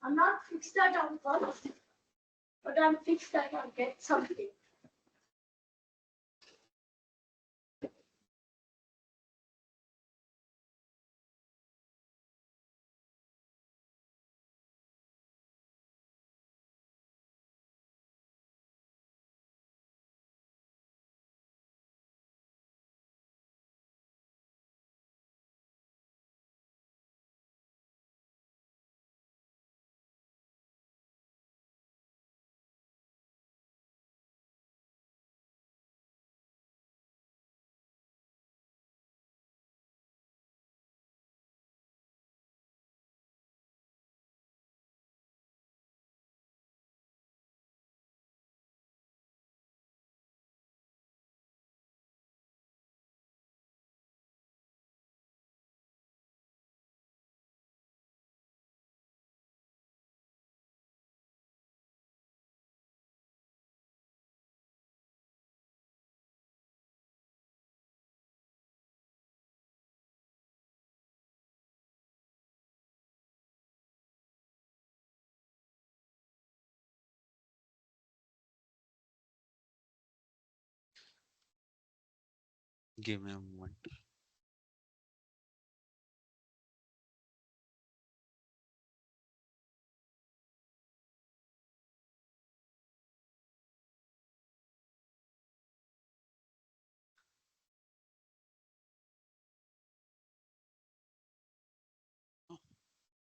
I'm not fixed that on purpose, but I'm fixed that I'll get something. Give me a moment.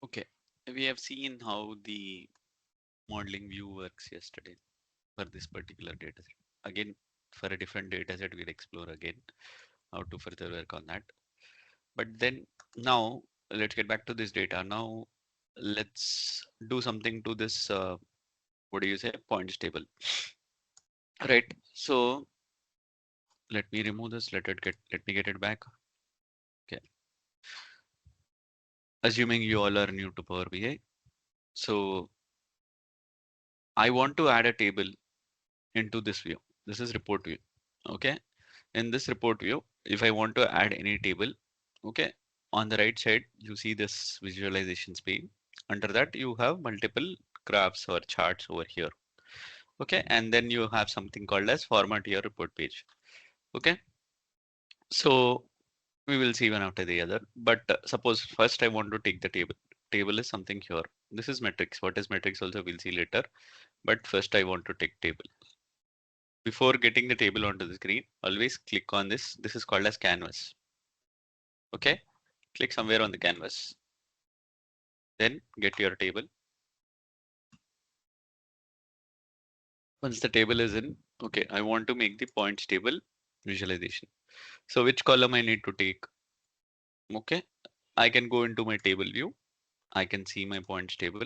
Okay, we have seen how the modeling view works yesterday for this particular data set. Again, for a different data set, we'll explore again how to further work on that. But then now let's get back to this data. Now let's do something to this, what do you say, points table, right? So let me remove this, let me get it back. Okay. Assuming you all are new to Power BI. So I want to add a table into this view. This is report view. Okay. In this report view, if I want to add any table, okay, on the right side, you see this visualizations pane. Under that, you have multiple graphs or charts over here. Okay. And then you have something called as format your report page. Okay. So we will see one after the other. But suppose first I want to take the table. Table is something here. This is metrics. What is metrics also we'll see later. But first I want to take table. Before getting the table onto the screen, always click on this. This is called as canvas. Okay, click somewhere on the canvas. Then get your table. Once the table is in, okay, I want to make the points table visualization. So which column I need to take? Okay, I can go into my table view. I can see my points table.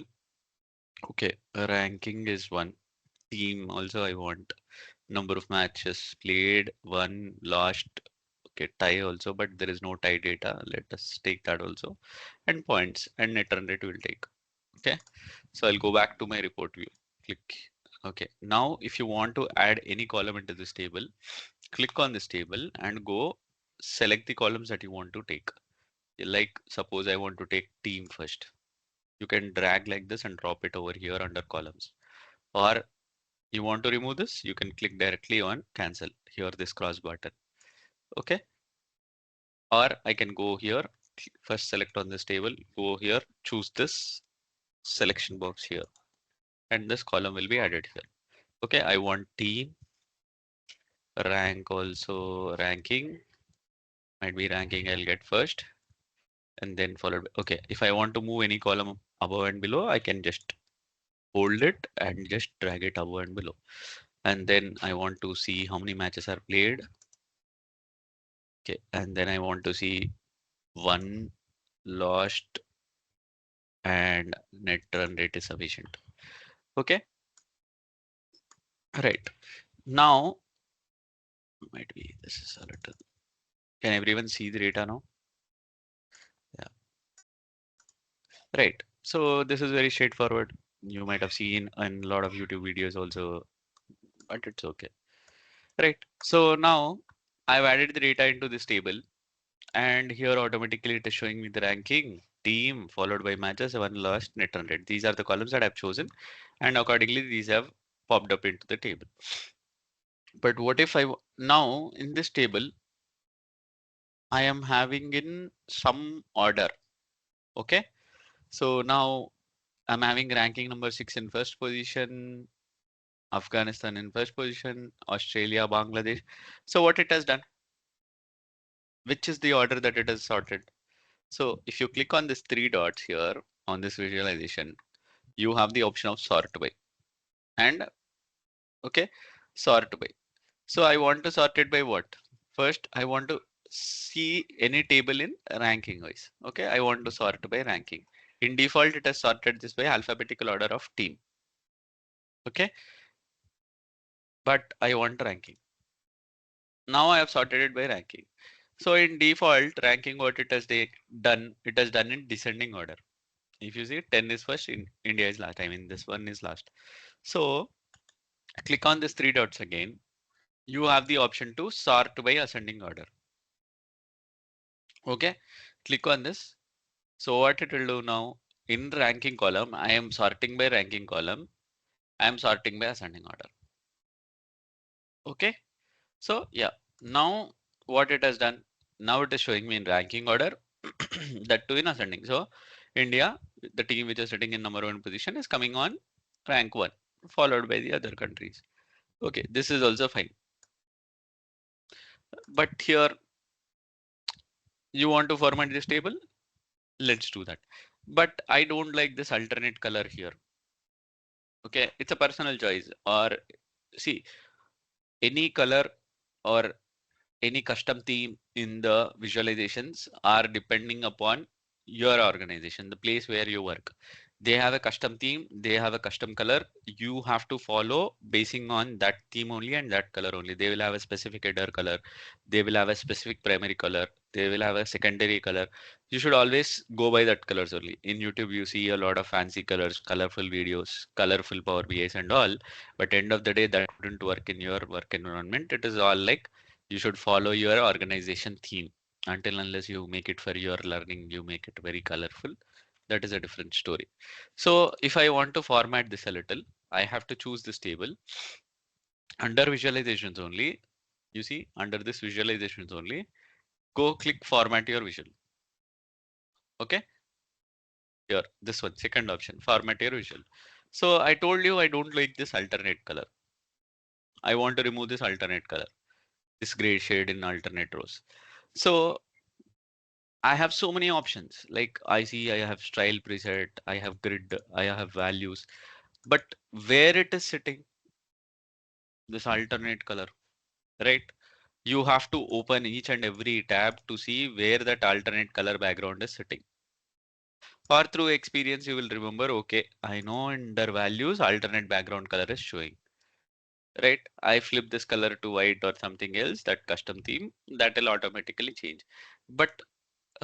Okay, ranking is one. Team also I want. Number of matches played, one, lost. Okay, tie also, but there is no tie data. Let us take that also. And points and net run rate will take. Okay, so I'll go back to my report view. Click. Okay, now if you want to add any column into this table, click on this table and go select the columns that you want to take. Like suppose I want to take team first. You can drag like this and drop it over here under columns. Or you want to remove this, you can click directly on cancel here, this cross button. Okay. Or I can go here, first select on this table, go here, choose this selection box here, and this column will be added here. Okay. I want team, rank also, ranking, might be ranking I'll get first and then followed by, okay. If I want to move any column above and below, I can just hold it and just drag it above and below. And then I want to see how many matches are played. Okay, and then I want to see one lost and net run rate is sufficient. Okay, right. Now might be this is a little. Can everyone see the data now? Yeah, right. So this is very straightforward. You might have seen in a lot of YouTube videos also, but it's okay. Right. So now I've added the data into this table, and here automatically it is showing me the ranking, team, followed by matches, one lost, net run rate. These are the columns that I've chosen, and accordingly these have popped up into the table. But what if now in this table I am having in some order? Okay. So now I'm having ranking number 6 in first position, Afghanistan in first position, Australia, Bangladesh. So what it has done, which is the order that it has sorted? So if you click on this three dots here on this visualization, you have the option of sort by, and okay, sort by. So I want to sort it by what? First, I want to see any table in ranking wise. Okay, I want to sort by ranking. In default, it has sorted this by alphabetical order of team. Okay, but I want ranking. Now I have sorted it by ranking. So in default ranking, what it has done, it has done in descending order. If you see 10 is first, in India is last. I mean, this one is last. So click on this three dots again. You have the option to sort by ascending order. Okay, click on this. So what it will do now, in ranking column, I am sorting by ranking column. I am sorting by ascending order. Okay, so yeah, now what it has done, now it is showing me in ranking order, that too in ascending. So India, the team which is sitting in number 1 position, is coming on rank 1, followed by the other countries. Okay, this is also fine. But here you want to format this table, let's do that. But I don't like this alternate color here. Okay, it's a personal choice. Or see, any color or any custom theme in the visualizations are depending upon your organization, the place where you work. They have a custom theme, they have a custom color. You have to follow basing on that theme only and that color only. They will have a specific header color, they will have a specific primary color, they will have a secondary color. You should always go by that colors only. In YouTube, you see a lot of fancy colors, colorful videos, colorful Power BIs and all. But end of the day, that wouldn't work in your work environment. It is all like you should follow your organization theme. Until unless you make it for your learning, you make it very colorful, that is a different story. So if I want to format this a little, I have to choose this table under visualizations only. You see, under this visualizations only, go click format your visual. Okay, here this one, second option, format your visual. So I told you I don't like this alternate color. I want to remove this alternate color, this gray shade in alternate rows. So I have so many options. Like I see, I have style preset, I have grid, I have values, but where it is sitting, this alternate color, right? You have to open each and every tab to see where that alternate color background is sitting. Or through experience, you will remember, okay, I know under values, alternate background color is showing, right? I flip this color to white or something else, that custom theme, that will automatically change. But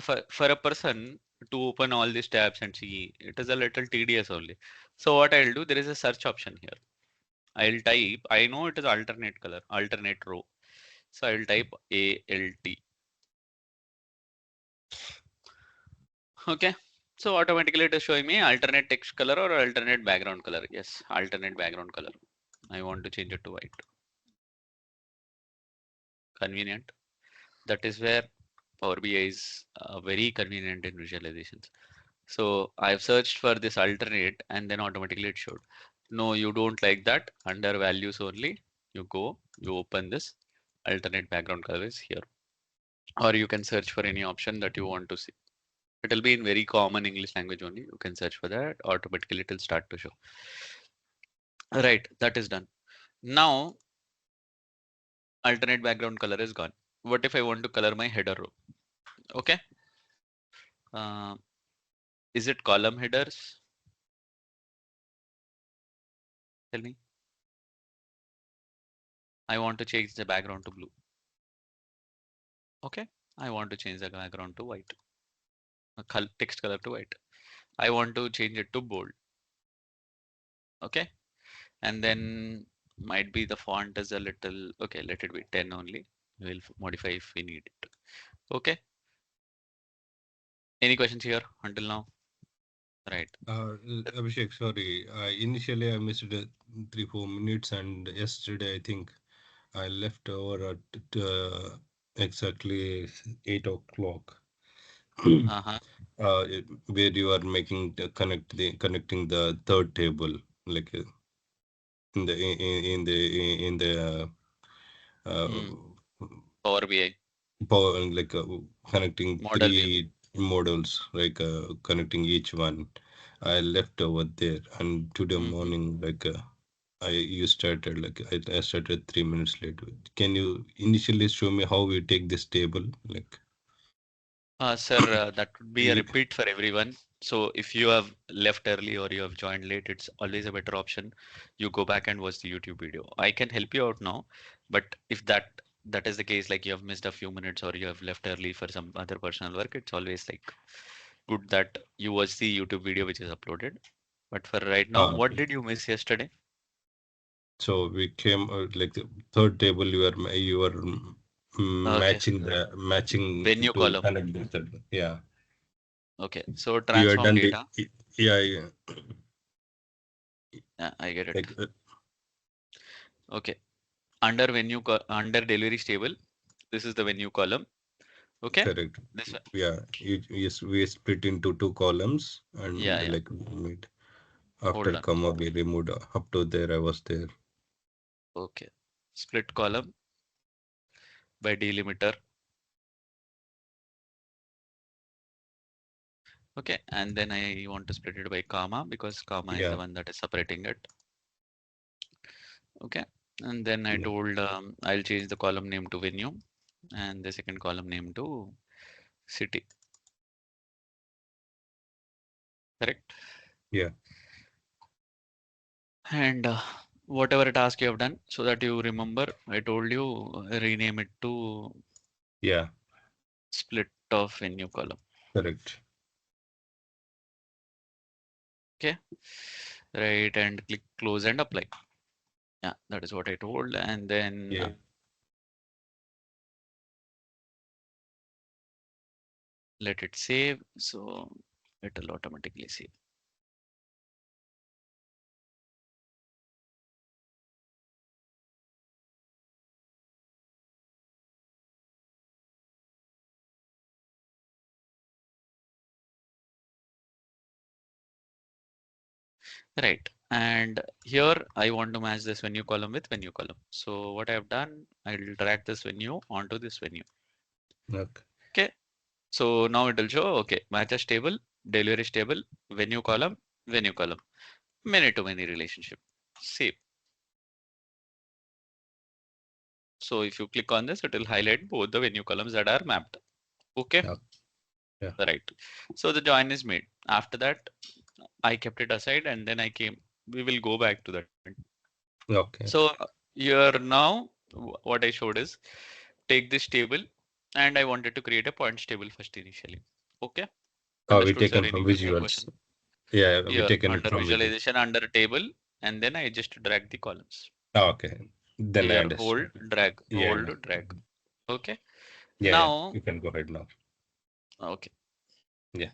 for a person to open all these tabs and see, it is a little tedious only. So what I'll do, there is a search option here. I'll type, I know it is alternate color, alternate row. So I'll type ALT. Okay. So automatically it is showing me alternate text color or alternate background color. Yes, alternate background color. I want to change it to white. Convenient. That is where Power BI is very convenient in visualizations. So I've searched for this alternate and then automatically it showed. No, you don't like that. Under values only, you go, you open this alternate background color is here. Or you can search for any option that you want to see. It will be in very common English language only. You can search for that. Automatically it will start to show. Right, that is done. Now, alternate background color is gone. What if I want to color my header row? Okay. Is it column headers? Tell me. I want to change the background to blue. Okay. I want to change the background to white. Text color to white. I want to change it to bold. Okay. And then might be the font is a little, okay, let it be 10 only. We'll modify if we need it. Okay. Any questions here until now? Right. Abhishek, sorry. Initially, I missed 3-4 minutes, and yesterday I think I left over at exactly 8 o'clock. Uh-huh. Where you are making connecting the third table, like in the Hmm. uh, Power BI like connecting model view. three models, like connecting each one. I left over there, and today Hmm. morning, like you started, like I started 3 minutes late. Can you initially show me how we take this table? Like, Sir, that would be a y- repeat for everyone. So if you have left early or you have joined late, it's always a better option. You go back and watch the YouTube video. I can help you out now, but if that is the case, like you have missed a few minutes or you have left early for some other personal work, it's always like good that you watch the YouTube video which is uploaded. But for right now, what okay. did you miss yesterday? So we came like the third table. You were Okay, matching venue to column. connect the third. Yeah, Okay, so you are transform done the data. yeah, yeah. Yeah, I get it. Like Okay, under delivery stable, this is the venue column. Okay, correct. this one. Yeah, yes, we split into two columns Yeah, and yeah. like made Hold after on. comma we removed up to there. I was there. Okay, split column by delimiter. Okay, and then I want to split it by comma because comma is the Yeah, one that is separating it. Okay, and then I yeah, told I'll change the column name to venue and the second column name to city. Correct. yeah, And whatever task you have done, so that you remember, I told you rename it to yeah. split of venue column. Correct. Okay, right, and click close and apply. Yeah, that is what I told. And then Yeah, let it save. So it'll automatically save. Right. And here I want to match this venue column with venue column. So what I've done, I'll drag this venue onto this venue. okay. Okay. So now it will show, okay, matches table, delivery table, venue column, many to many relationship. Save. So if you click on this, it will highlight both the venue columns that are mapped. Okay. Yeah, yeah. Right. So the join is made. After that, I kept it aside and then I came. We will go back to that. Okay. So here now, what I showed is take this table and I wanted to create a points table first initially. Okay. We Understood, sir? taken Any from further visuals. question? Yeah, we Here taken it under from visual. visualization, under table, and then I just drag the columns. Okay. Then I Here, hold, understand. drag, Yeah, yeah, hold, drag. Okay. yeah, yeah. Now, You can go ahead now. okay, Yeah.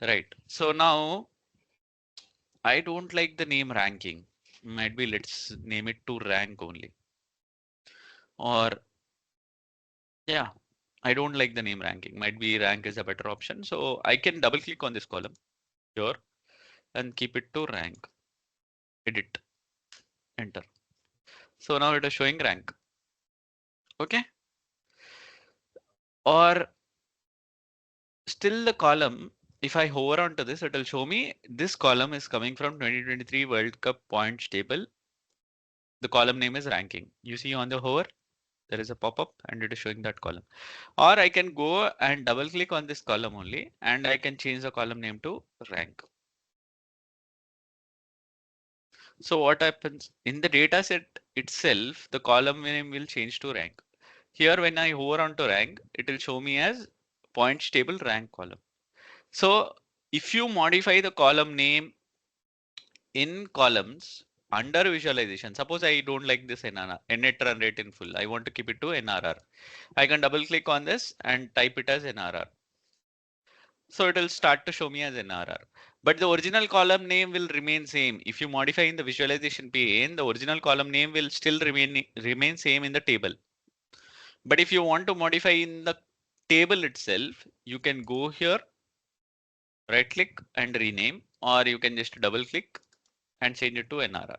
right. So now I don't like the name ranking. Might be let's name it to rank only. Or yeah, I don't like the name ranking. Might be rank is a better option. So I can double click on this column here and keep it to rank. Edit, enter. So now it is showing rank. Okay. Or still the column, if I hover onto this, it will show me this column is coming from 2023 World Cup points table. The column name is ranking. You see on the hover? There is a pop-up and it is showing that column. Or I can go and double click on this column only, and I can change the column name to rank. So what happens in the data set itself, the column name will change to rank. Here, when I hover onto rank, it will show me as points table rank column. So if you modify the column name in columns under visualization, suppose I don't like this net run rate in full, I want to keep it to NRR. I can double click on this and type it as NRR. So it will start to show me as NRR. But the original column name will remain same. If you modify in the visualization pane, the original column name will still remain same in the table. But if you want to modify in the table itself, you can go here, right click and rename, or you can just double click and change it to NRR.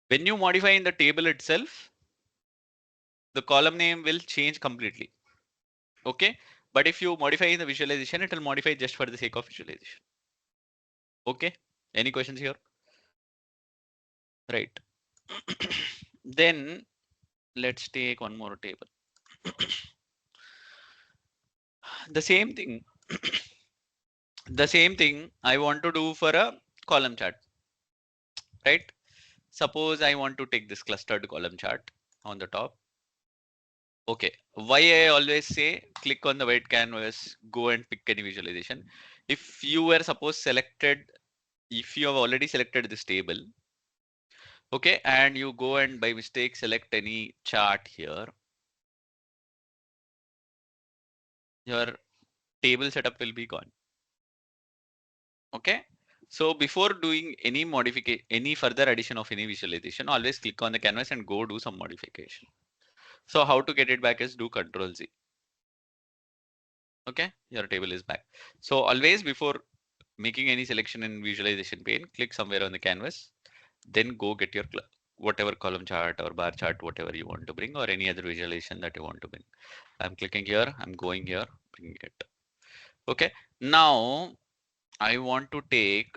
When you modify in the table itself, the column name will change completely. Okay. But if you modify in the visualization, it will modify just for the sake of visualization. Okay. Any questions here? Right. Then let's take one more table. The same thing. The same thing I want to do for a column chart, right? Suppose I want to take this clustered column chart on the top. Okay, why I always say click on the white canvas, go and pick any visualization. If you were if you have already selected this table, okay, and you go and by mistake select any chart here, your table setup will be gone. Okay, so before doing any modification, any further addition of any visualization, always click on the canvas and go do some modification. So how to get it back is do Control Z. Okay, your table is back. So always before making any selection in visualization pane, click somewhere on the canvas, then go get your whatever column chart or bar chart, whatever you want to bring, or any other visualization that you want to bring. I'm clicking here, I'm going here, bringing it. Okay, now I want to take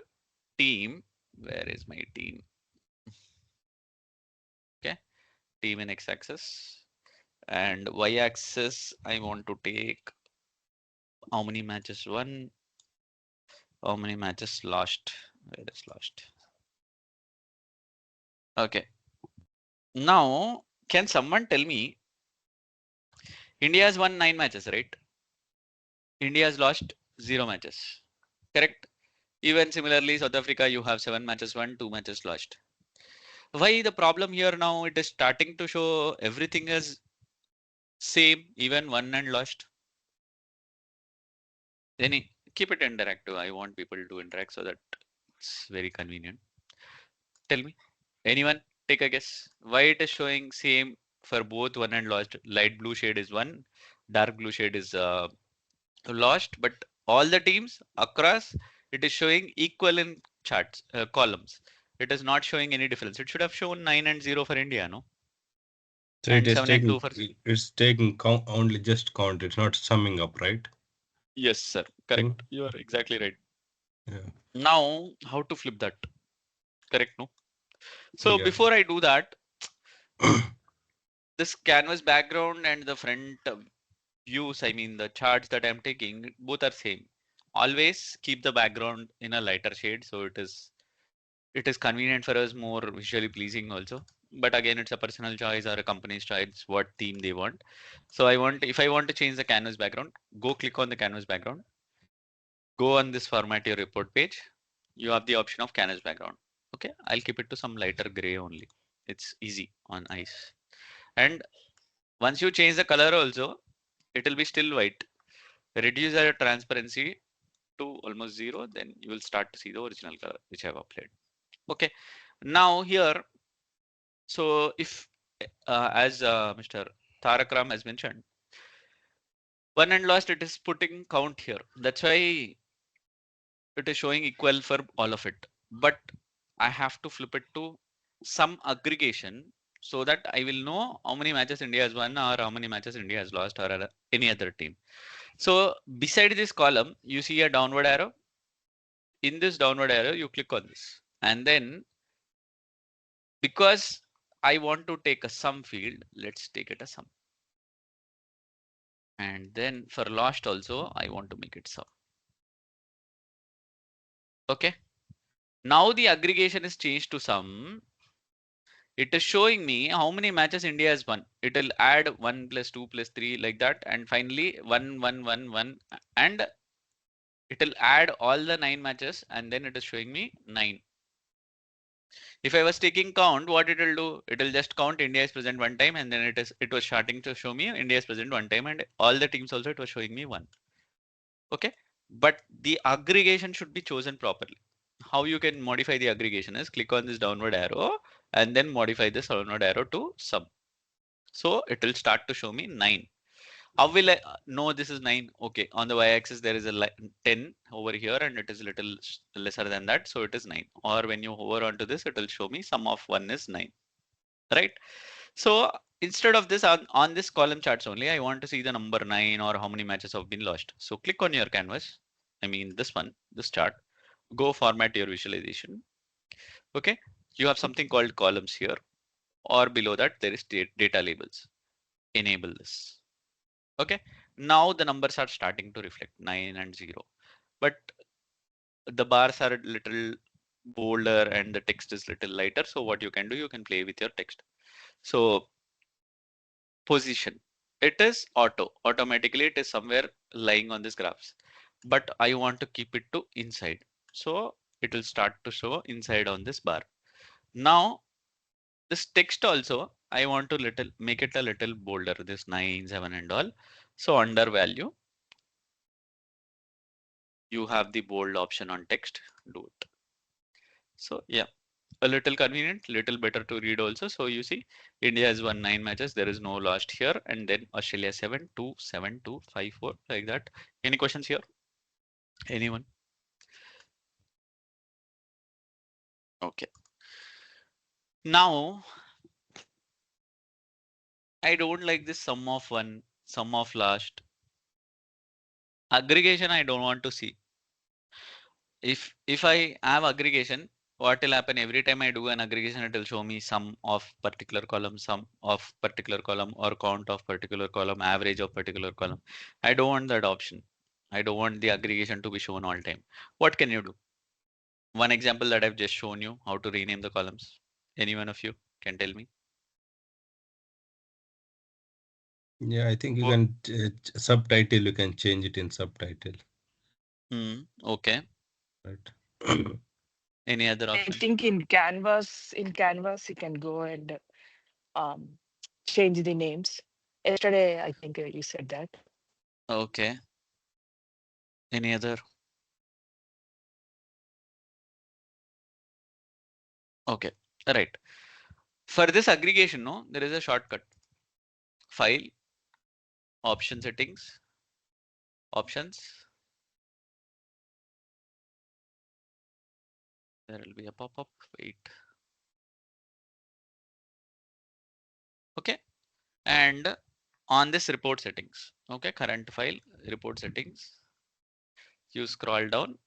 team. Where is my team? Okay, team in x-axis, and y-axis I want to take how many matches won, how many matches lost. Where is lost? Okay, now can someone tell me, India has won 9 matches, right? India has lost 0 matches, correct? Even similarly, South Africa, you have 7 matches won, 2 matches lost. Why the problem here now? It is starting to show everything is same, even won and lost. Keep it interactive. I want people to interact so that it's very convenient. Tell me, anyone take a guess why it is showing same for both won and lost? Light blue shade is won, dark blue shade is lost, but all the teams across it is showing equal in charts columns. It is not showing any difference. It should have shown 9 and 0 for India, no? So And it is 7 and 2 taking for it's taking count, only just count. It's not summing up, right? yes, sir. Correct. You are exactly right. Yeah. Now, how to flip that? Correct, no? So Yeah. before I do that, this canvas background and the front views, I mean the charts that I'm taking, both are same. Always keep the background in a lighter shade, so it is convenient for us, more visually pleasing also. But again, it's a personal choice or a company's choice what theme they want. So if I want to change the canvas background, go click on the canvas background, go on this format your report page. You have the option of canvas background. Okay, I'll keep it to some lighter gray only. It's easy on eyes. And once you change the color also, it will be still white. Reduce the transparency to almost 0, then you will start to see the original color which I have applied. Okay, now here, so if as Mr. Tarak Ram has mentioned, won and lost, it is putting count here. That's why it is showing equal for all of it. But I have to flip it to some aggregation so that I will know how many matches India has won or how many matches India has lost or any other team. So beside this column, you see a downward arrow. In this downward arrow, you click on this. And then because I want to take a sum field. Let's take it a sum. And then for lost also, I want to make it sum. Okay. Now the aggregation is changed to sum. It is showing me how many matches India has won. It will add 1 plus 2 plus 3 like that. And finally 1, 1, 1, 1. And it will add all the 9 matches. And then it is showing me 9. If I was taking count, what it will do? It will just count India is present one time. And then it was starting to show me India is present one time. And all the teams also it was showing me 1. Okay. But the aggregation should be chosen properly. How you can modify the aggregation is click on this downward arrow and then modify this downward arrow to sum. So it will start to show me 9. How will I know this is 9? Okay, on the y-axis there is a 10 over here and it is a little lesser than that. So it is 9. Or when you hover onto this, it will show me sum of 1 is 9. Right? So instead of this on this column charts only, I want to see the number 9 or how many matches have been lost. So click on your canvas. I mean this one, this chart. Go format your visualization. Okay, you have something called columns here, or below that there is data labels. Enable this. Okay, now the numbers are starting to reflect 9 and 0, but the bars are a little bolder and the text is little lighter. So what you can do, you can play with your text. So position, it is automatically it is somewhere lying on this graphs, but I want to keep it to inside. So it will start to show inside on this bar. Now this text also, I want to make it a little bolder, this 9, 7 and all. So under value, you have the bold option on text, do it. So yeah, a little convenient, little better to read also. So you see, India has won 9 matches. There is no lost here. And then Australia 7, 2, 7, 2, 5, 4 like that. Any questions here? Anyone? Okay. Now, I don't like this sum of 1, sum of last. Aggregation, I don't want to see. If I have aggregation, what will happen every time I do an aggregation, it will show me sum of particular column, sum of particular column, or count of particular column, average of particular column. I don't want that option. I don't want the aggregation to be shown all time. What can you do? One example that I've just shown you how to rename the columns. Any one of you can tell me? Yeah, I think you Wo- can subtitle. You can change it in subtitle, Okay. right? Any other I option? think in Canvas, you can go and um, change the names. Yesterday, I think you said that. Okay. Any other? Okay. All right. For this aggregation, no, there is a shortcut. File, option settings, options. There will be a pop-up. Wait. Okay. And on this report settings, okay, current file, report settings, you scroll down.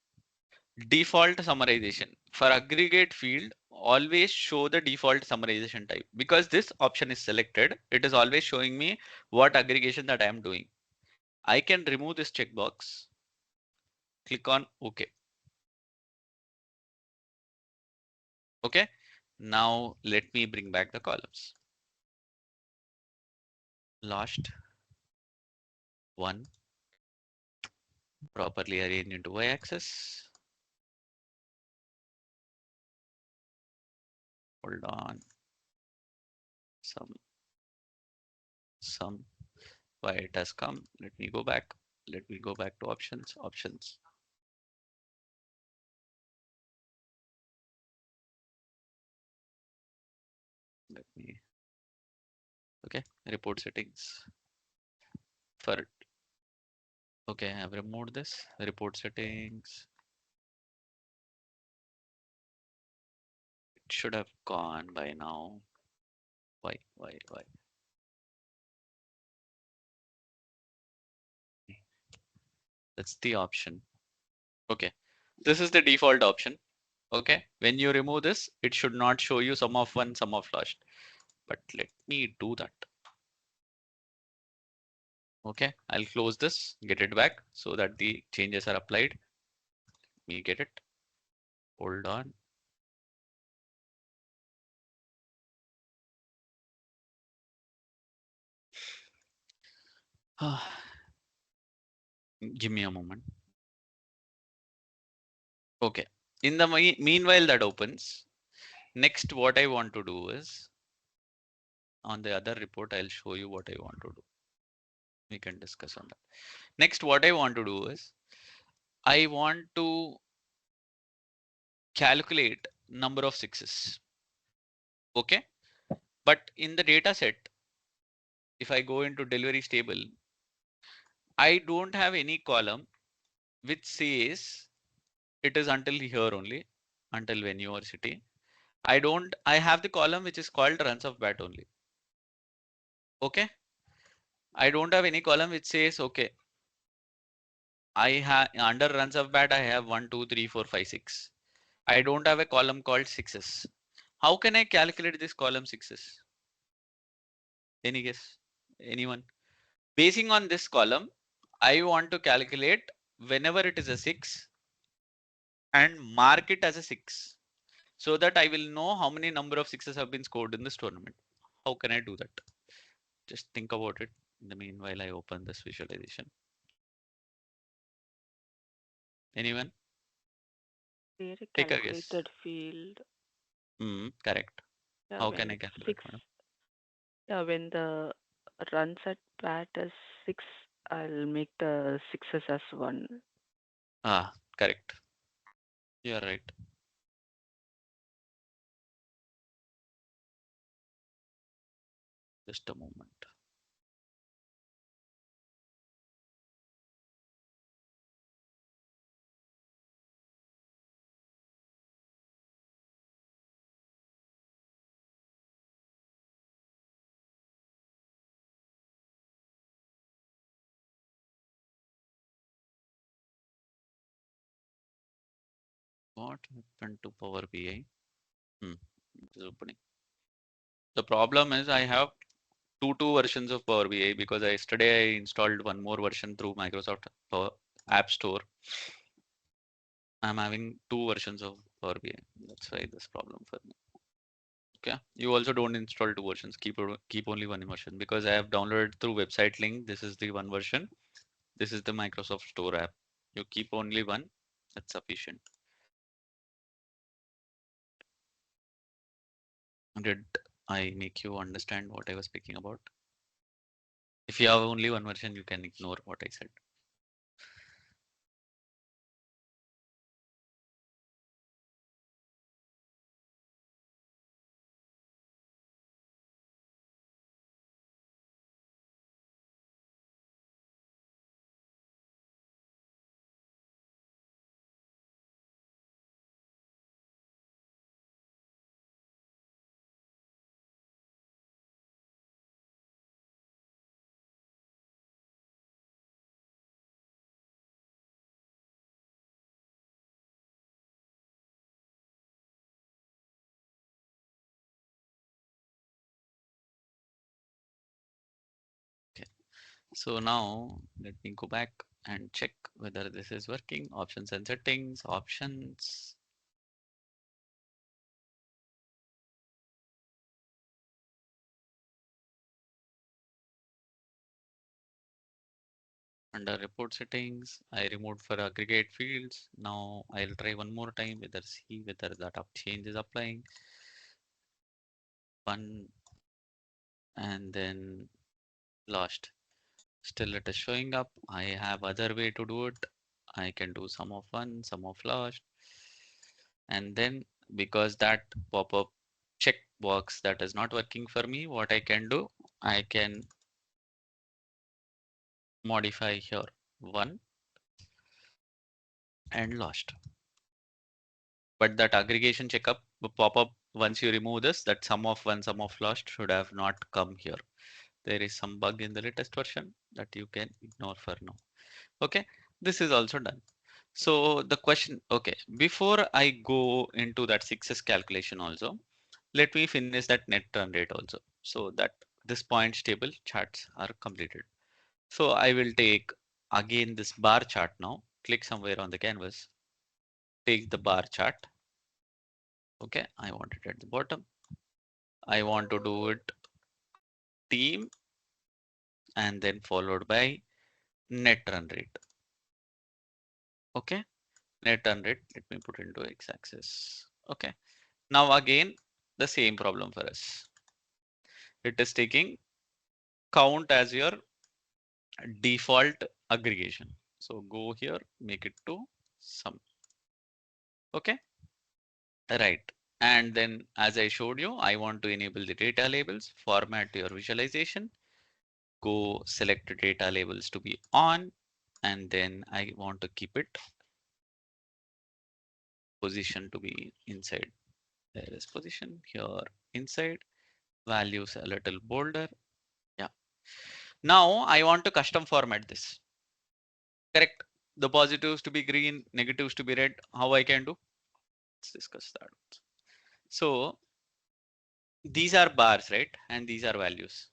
Default summarization. For aggregate field, always show the default summarization type. Because this option is selected, it is always showing me what aggregation that I am doing. I can remove this checkbox. Click on OK. Okay. Now let me bring back the columns. Last one, properly arranged into y-axis. Hold on. Some why it has come. Let me go back. Let me go back to options. Let me, okay, report settings. For okay, I have removed this report settings. It should have gone by now. Why? That's the option. Okay, this is the default option. Okay, when you remove this, it should not show you sum of 1, sum of last. but let me do that. Okay, I'll close this, get it back so that the changes are applied. Let me get it. Hold on. Give me a moment. Okay, in the meanwhile that opens, next what I want to do is, on the other report, I'll show you what I want to do. We can discuss on that. Next, what I want to do is, I want to calculate number of sixes. Okay, but in the data set, if I go into deliveries table, I don't have any column which says it is until here only, until when you are sitting. I have the column which is called runs of bat only. Okay, I don't have any column which says, okay, I have under runs of bat, I have 1, 2, 3, 4, 5, 6. I don't have a column called sixes. How can I calculate this column sixes? Any guess? Anyone? Basing on this column, I want to calculate whenever it is a 6 and mark it as a 6 so that I will know how many number of sixes have been scored in this tournament. How can I do that? Just think about it. In the meanwhile, I open this visualization. Anyone? Create a Take a guess. calculated field. Correct. Yeah, How when can I it's calculate? 6. Yeah, when the runs at bat is 6, I'll make the sixes as 1. Correct. You are right. Just a moment. What happened to Power BI? It is opening. The problem is I have two versions of Power BI because yesterday I installed one more version through Microsoft App Store. I'm having two versions of Power BI. That's why this problem for me. Okay, you also don't install two versions. Keep only one version because I have downloaded through website link. This is the one version. This is the Microsoft Store app. You keep only one. That's sufficient. Did I make you understand what I was speaking about? If you have only one version, you can ignore what I said. Okay. So now let me go back and check whether this is working. Options and settings, options. Under report settings, I removed for aggregate fields. Now I'll try one more time, see whether that change is applying. One and then lost. Still it is showing up. I have other way to do it. I can do sum of one, sum of lost. And then because that pop-up checkbox that is not working for me, what I can do, I can modify here one and lost. But that aggregation checkup will pop up once you remove this, that sum of one, sum of lost should have not come here. There is some bug in the latest version that you can ignore for now. Okay, this is also done. So the question, okay, before I go into that success calculation also, let me finish that net run rate also. so that this points table charts are completed. So I will take again this bar chart now, click somewhere on the canvas, take the bar chart. Okay, I want it at the bottom. I want to do it team and then followed by net run rate. Okay, net run rate, let me put into x-axis. Okay, now again the same problem for us. It is taking count as your default aggregation. So go here, make it to sum. Okay, right. And then as I showed you, I want to enable the data labels, format your visualization, go select data labels to be on, and then I want to keep it position to be inside. There is position here inside, values a little bolder. Yeah. Now I want to custom format this. Correct. The positives to be green, negatives to be red. How I can do? Let's discuss that. So these are bars, right? And these are values.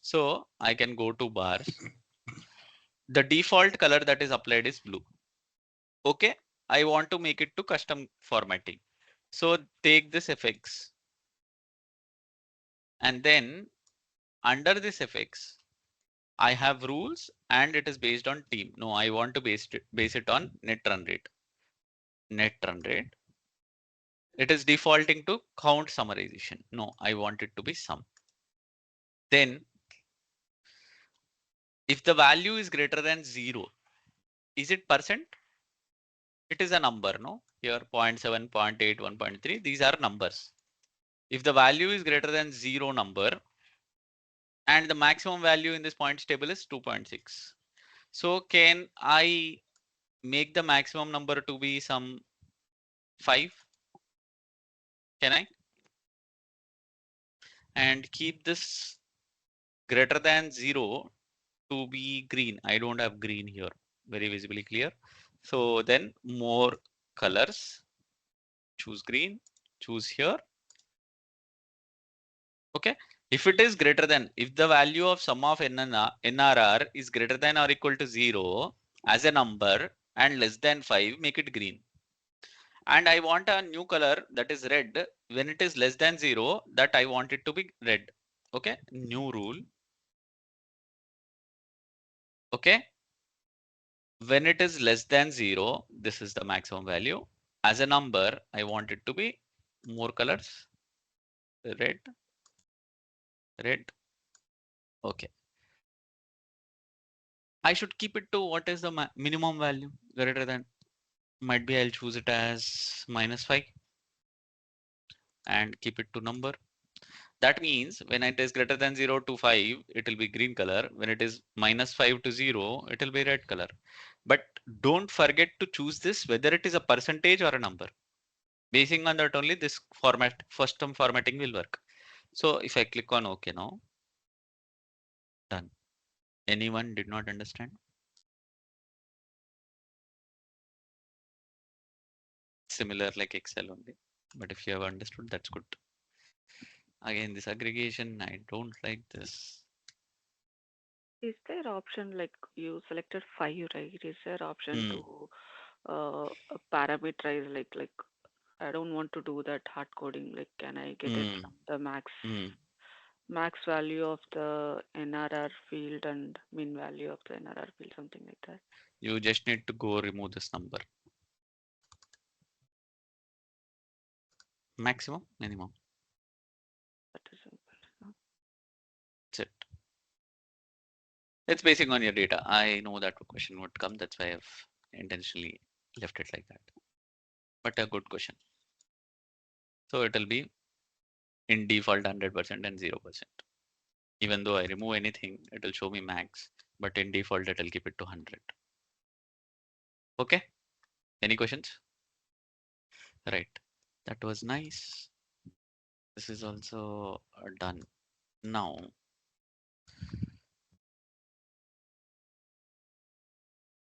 So I can go to bars. The default color that is applied is blue. Okay. I want to make it to custom formatting. So take this FX and then under this FX, I have rules and it is based on team. No, I want to base it on net run rate. Net run rate. It is defaulting to count summarization. No, I want it to be sum. Then if the value is greater than 0, is it percent? It is a number, no? Here 0.7, 0.8, 1.3, these are numbers. If the value is greater than 0 number and the maximum value in this points table is 2.6. So can I make the maximum number to be some 5? Can I? And keep this greater than 0 to be green. I don't have green here, very visibly clear. So then more colors, choose green, choose here. Okay. If it is greater than, if the value of sum of NRR is greater than or equal to 0 as a number and less than 5, make it green. And I want a new color that is red when it is less than 0, that I want it to be red. Okay. New rule. Okay. When it is less than 0, this is the maximum value. As a number, I want it to be more colors. Red, red. Okay. I should keep it to what is the minimum value greater than. Might be I'll choose it as -5 and keep it to number. That means when it is greater than 0 to 5, it will be green color. When it is -5 to 0, it will be red color. But don't forget to choose this whether it is a percentage or a number. Basing on that only this format, first term formatting will work. So if I click on OK now, done. Anyone did not understand? Similar like Excel only. But if you have understood, that's good. Again, this aggregation, I don't like this. Is there option like you selected 5, right? Is there option to parameterize like I don't want to do that hard coding. Like, can I get it from the max value of the NRR field and min value of the NRR field, something like that? You just need to go remove this number. Maximum, minimum. That is simple. That's it. It's basing on your data. I know that question would come. That's why I've intentionally left it like that. But a good question. So it will be in default 100% and 0%. Even though I remove anything, it will show me max. But in default, it will keep it to 100. Okay. Any questions? Right. That was nice. This is also done. Now,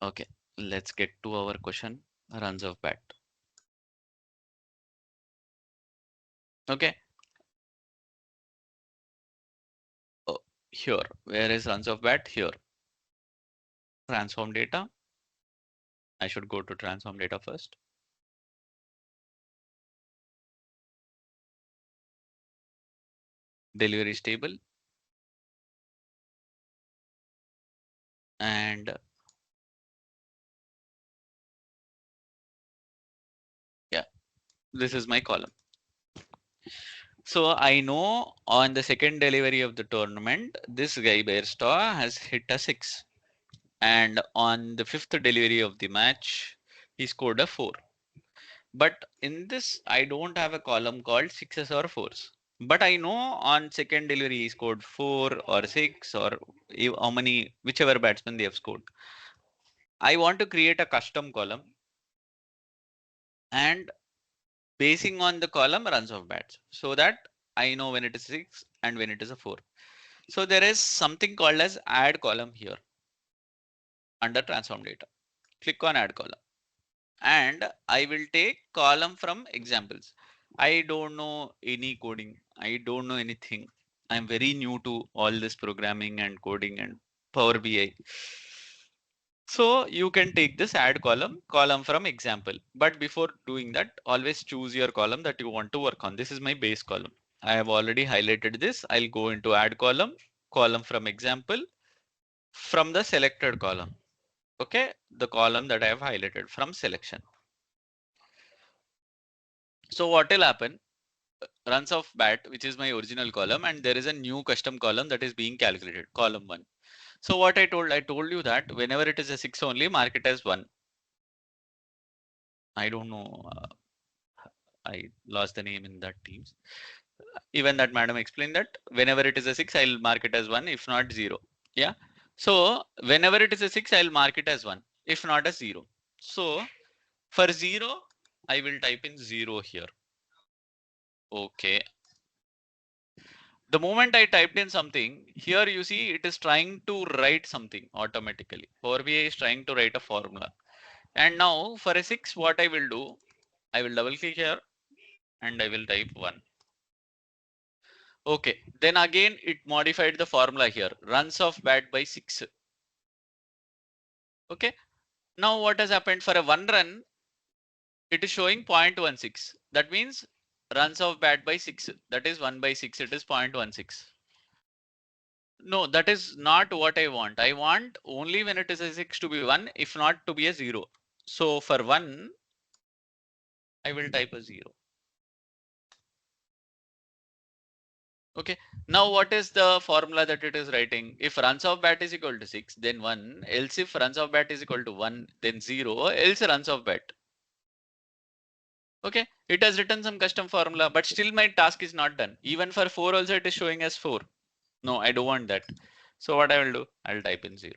okay, let's get to our question, runs of bat. Okay. here. Where is runs of bat? Here. Transform data. I should go to transform data first. Delivery table. And yeah, this is my column. So I know on the second delivery of the tournament, this guy Bearstaw has hit a 6. And on the 5th delivery of the match, he scored a 4. But in this, I don't have a column called 6s or 4s. But I know on second delivery he scored 4 or 6 or how many, whichever batsman they have scored. I want to create a custom column and basing on the column runs of bats so that I know when it is 6 and when it is a 4. So there is something called as add column here under transform data. Click on add column and I will take column from examples. I don't know any coding. I don't know anything. I'm very new to all this programming and coding and Power BI. So you can take this add column from example. But before doing that, always choose your column that you want to work on. This is my base column. I have already highlighted this. I'll go into add column from example from the selected column. Okay, the column that I have highlighted from selection. So what will happen? Runs of bat, which is my original column, and there is a new custom column that is being calculated, column 1. So what I told you that whenever it is a 6 only, mark it as 1. I don't know. I lost the name in that teams. Even that madam explained that whenever it is a 6, I'll mark it as 1, if not 0. Yeah. So whenever it is a 6, I'll mark it as 1, if not a 0. So for 0, I will type in 0 here. Okay. The moment I typed in something, here you see it is trying to write something automatically. Power BI is trying to write a formula. And now for a 6, what I will do, I will double click here and I will type 1. Okay, then again it modified the formula here, runs of bat by 6. Okay, now what has happened for a 1 run, it is showing 0.16. That means runs of bat by 6, that is 1 by 6, it is 0.16. No, that is not what I want. I want only when it is a 6 to be 1, if not to be a 0. So for 1, I will type a 0. Okay, now what is the formula that it is writing? If runs of bat is equal to 6, then 1, else if runs of bat is equal to 1, then 0, else runs of bat. Okay, it has written some custom formula, but still my task is not done. Even for 4 also it is showing as 4. No, I don't want that. So what I will do, I'll type in 0.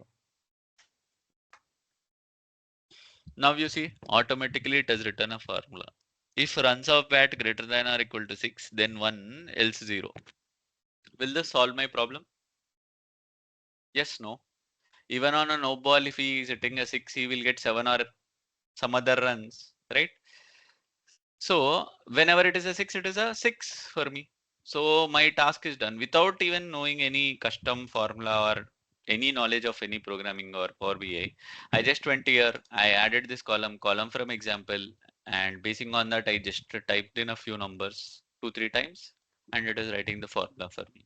Now you see, automatically it has written a formula. If runs of bat greater than or equal to 6, then 1, else 0. Will this solve my problem? Yes, no. Even on a no ball, if he is hitting a 6, he will get 7 or some other runs, right? So whenever it is a 6, it is a 6 for me. So my task is done without even knowing any custom formula or any knowledge of any programming or Power BI. I just went here, I added this column from example, and basing on that, I just typed in a few numbers 2-3 times, and it is writing the formula for me.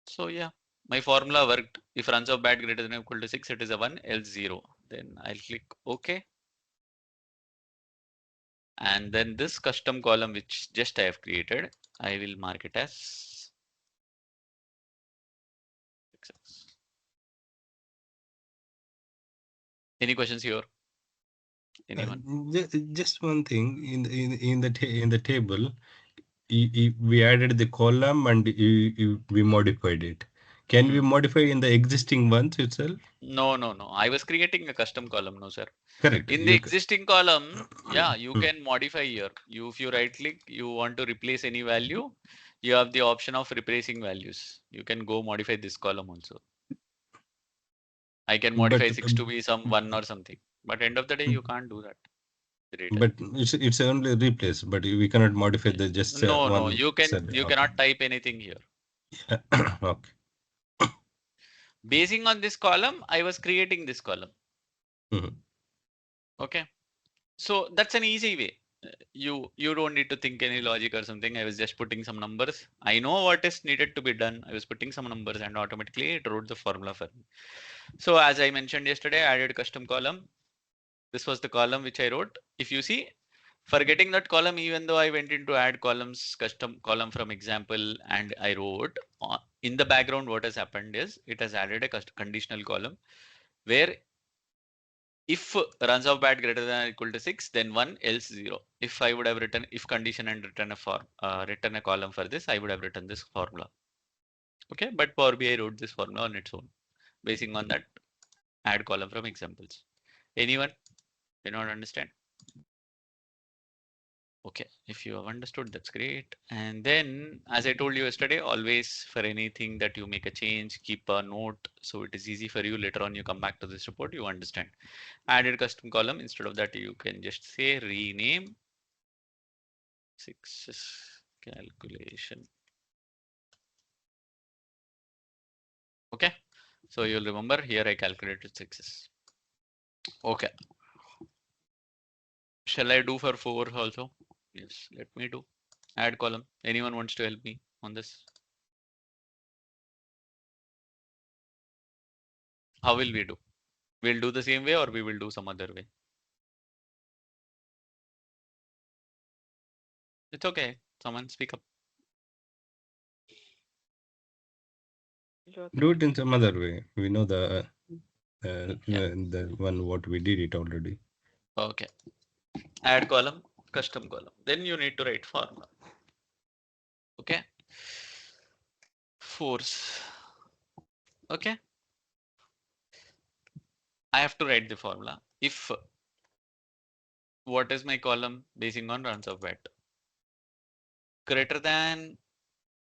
So yeah, my formula worked. If runs of bat greater than or equal to 6, it is a 1, else 0. Then I'll click OK. And then this custom column, which just I have created, I will mark it as success. Any questions here? Anyone? Just one thing in the table, we added the column and we modified it. Can we modify in the existing ones itself? No. I was creating a custom column, no sir. Correct. In the existing column, yeah, you can modify here. If you right click, you want to replace any value, you have the option of replacing values. You can go modify this column also. I can modify 6 to be some 1 or something, but end of the day, you can't do that. But it's only replace, but we cannot modify the just No, one you cell. cannot type anything here. Okay. Basing on this column, I was creating this column. Mhm. Okay. So that's an easy way. You don't need to think any logic or something. I was just putting some numbers. I know what is needed to be done. I was putting some numbers and automatically it wrote the formula for me. So as I mentioned yesterday, I added custom column. This was the column which I wrote. If you see, forgetting that column, even though I went into add columns, custom column from example, and I wrote in the background, what has happened is it has added a conditional column where if runs of bat greater than or equal to 6, then 1, else 0. If I would have written if condition and written a column for this, I would have written this formula. Okay, but Power BI wrote this formula on its own, basing on that add column from examples. Anyone? Do not understand? Okay, if you have understood, that's great. And then, as I told you yesterday, always for anything that you make a change, keep a note so it is easy for you. Later on, you come back to this report, you understand. Added custom column. Instead of that, you can just say rename success calculation. Okay, so you'll remember here I calculated success. Okay, shall I do for 4 also? Yes, let me do. Add column. Anyone wants to help me on this? How will we do? We'll do the same way or we will do some other way? It's okay. Someone speak up. Your Do thought. it in some other way. We know the Yeah. the one what we did it already. Okay. Add column, custom column. Then you need to write formula. Okay. Force. Okay. I have to write the formula. If what is my column basing on runs of bat? Greater than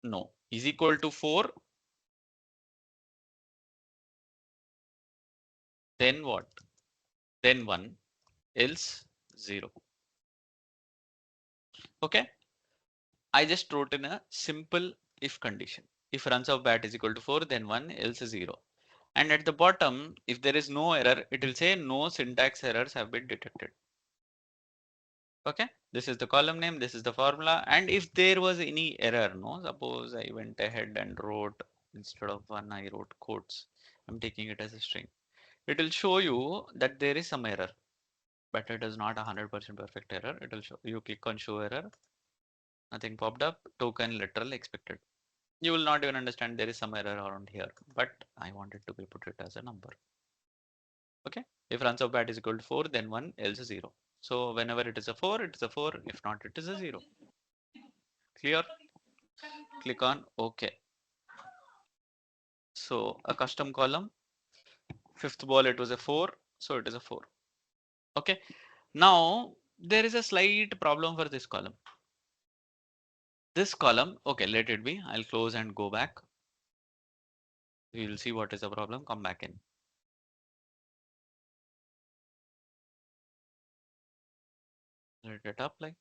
no is equal to 4. Then what? Then 1, else 0. Okay. I just wrote in a simple if condition. If runs of bat is equal to 4, then 1, else 0. And at the bottom, if there is no error, it will say no syntax errors have been detected. Okay, this is the column name, this is the formula. And if there was any error, no, suppose I went ahead and wrote instead of 1, I wrote quotes. I'm taking it as a string. It will show you that there is some error, but it is not 100% perfect error. It will show you click on show error. Nothing popped up. Token literal expected. You will not even understand there is some error around here, but I wanted to be put it as a number. Okay, if runs of bat is equal to 4, then 1, else 0. So whenever it is a 4, it is a 4. If not, it is a 0. Clear? Click on OK. So a custom column, fifth ball, it was a 4. So it is a 4. Okay. Now there is a slight problem for this column. This column, okay, let it be. I'll close and go back. We will see what is the problem. Come back in. Let it apply.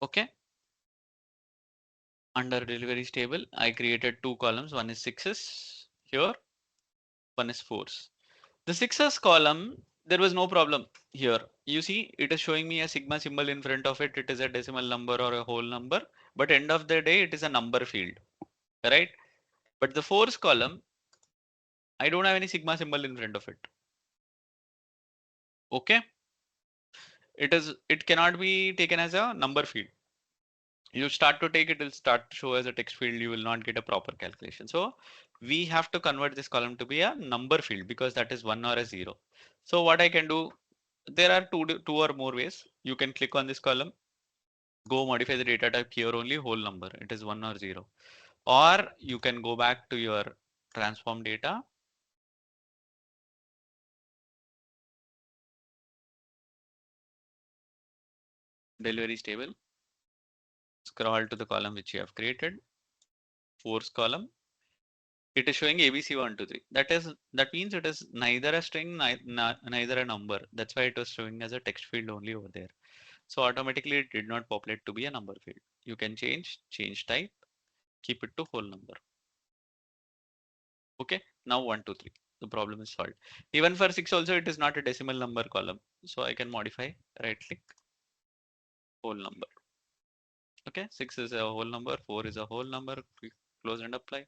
Okay. Under deliveries table, I created 2 columns. One is sixes here, one is fours. The sixes column, there was no problem here. You see, it is showing me a sigma symbol in front of it. It is a decimal number or a whole number, but end of the day, it is a number field, right? But the fours column, I don't have any sigma symbol in front of it. Okay. It cannot be taken as a number field. You start to take it will start to show as a text field. You will not get a proper calculation. So we have to convert this column to be a number field because that is 1 or a 0. So what I can do, there are two or more ways. You can click on this column, go modify the data type here only whole number. It is 1 or 0. Or you can go back to your transform data. Deliveries table. Scroll to the column which you have created, force column. It is showing ABC123. That means it is neither a string, neither a number. That's why it was showing as a text field only over there. So automatically it did not populate to be a number field. You can change type, keep it to whole number. Okay, now 1, 2, 3. The problem is solved. Even for 6 also it is not a decimal number column. So I can modify, right click, whole number. Okay, 6 is a whole number, 4 is a whole number, close and apply.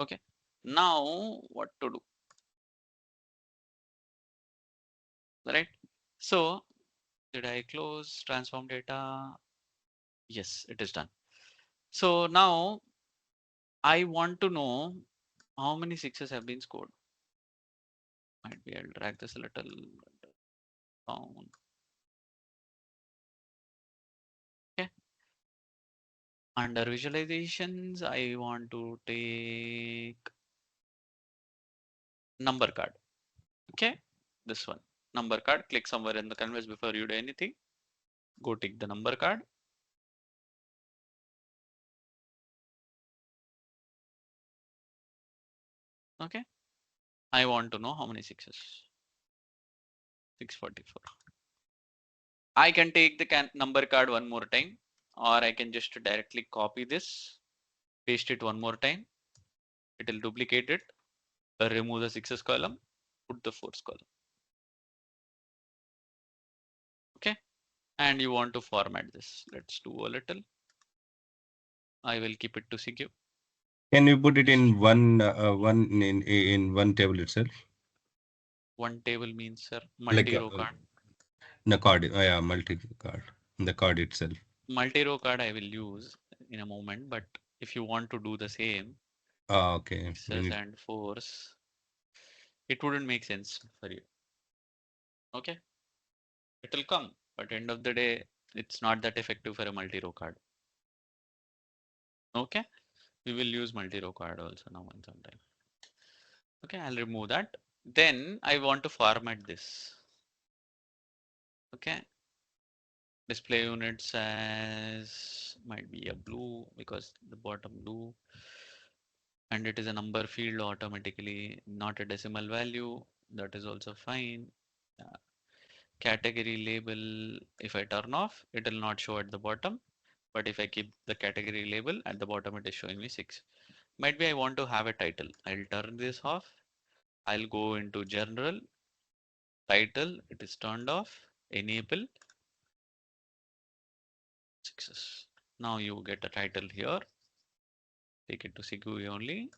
Okay, now what to do? Right, so did I close transform data? Yes, it is done. So now I want to know how many 6s have been scored. Might be I'll drag this a little down. Okay, under visualizations I want to take number card. Okay, this one, number card. Click somewhere in the canvas before you do anything. Go take the number card. Okay, I want to know how many 6s. 644. I can take the number card one more time, or I can just directly copy this, paste it one more time. It will duplicate it, remove the 6s column, put the 4s column. Okay, and you want to format this. Let's do a little. I will keep it to CQ. Can you put it in one one table itself? One table means, sir, Like multi-row card. the card, yeah, multi card, the card itself. Multi-row card I will use in a moment, but if you want to do the same, Okay. 6s and 4s, it wouldn't make sense for you. Okay, it will come, but end of the day, it's not that effective for a multi-row card. Okay, we will use multi-row card also now in some time. Okay, I'll remove that. Then I want to format this. Okay, display units as might be a blue because the bottom blue, and it is a number field automatically, not a decimal value. That is also fine. Category label, if I turn off, it will not show at the bottom. But if I keep the category label at the bottom, it is showing me 6. Might be I want to have a title. I'll turn this off. I'll go into general, title, it is turned off, enable 6s. Now you get a title here. Take it to CQE only.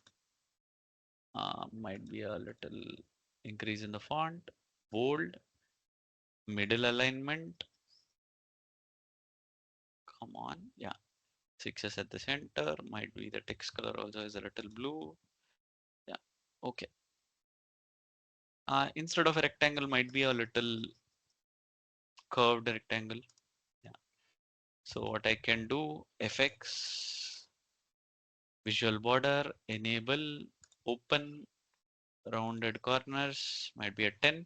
Might be a little increase in the font, bold, middle alignment. Come on, yeah. 6s at the center. Might be the text color also is a little blue. Yeah, okay. Instead of a rectangle, might be a little curved rectangle. Yeah. So what I can do, FX, visual border, enable, open, rounded corners, might be a 10.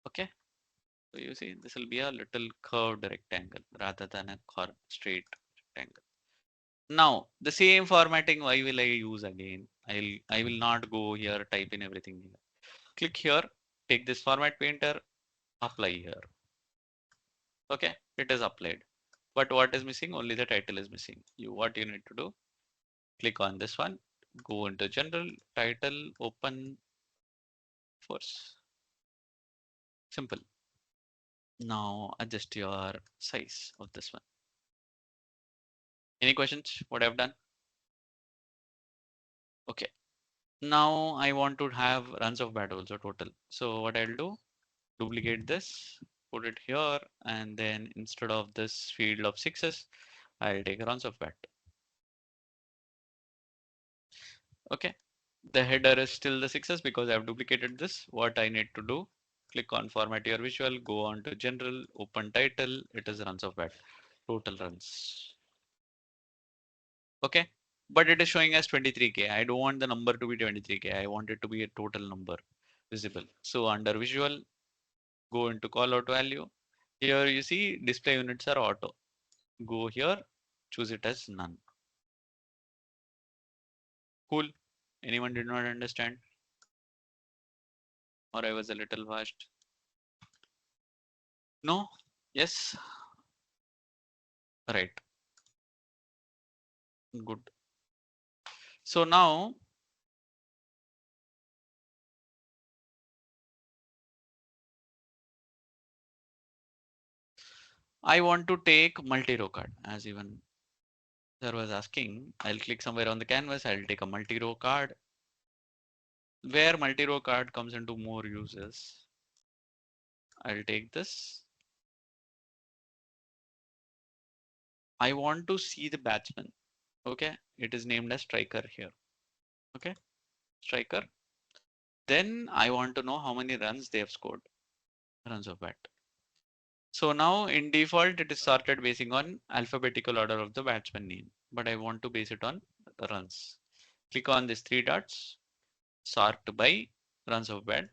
Okay. So you see, this will be a little curved rectangle rather than a straight rectangle. Now the same formatting, why will I use again? I will not go here, type in everything here. Click here, take this format painter, apply here. Okay, it is applied. But what is missing? Only the title is missing. What you need to do? Click on this one, go into general, title, open, force. Simple. Now adjust your size of this one. Any questions? What I've done? Okay. Now I want to have runs of bat also total. So what I'll do, duplicate this, put it here, and then instead of this field of 6s, I'll take runs of bat. Okay. The header is still the 6s because I've duplicated this. What I need to do, click on format your visual, go on to general, open title, it is runs of bat, total runs. Okay, but it is showing as 23k. I don't want the number to be 23k. I want it to be a total number. visible. So under visual, go into callout value. Here you see display units are auto. Go here, choose it as none. Cool. Anyone did not understand? Or I was a little fast? No? Yes? Right. Good. So now I want to take multi-row card, as even sir was asking. I'll click somewhere on the canvas. I'll take a multi-row card. Where multi-row card comes into more uses, I'll take this. I want to see the batsman. Okay, it is named as striker here. Okay, striker. Then I want to know how many runs they have scored. Runs of bat. So now in default it is sorted basing on alphabetical order of the batsman name, but I want to base it on runs. Click on these three dots, sort by runs of bat,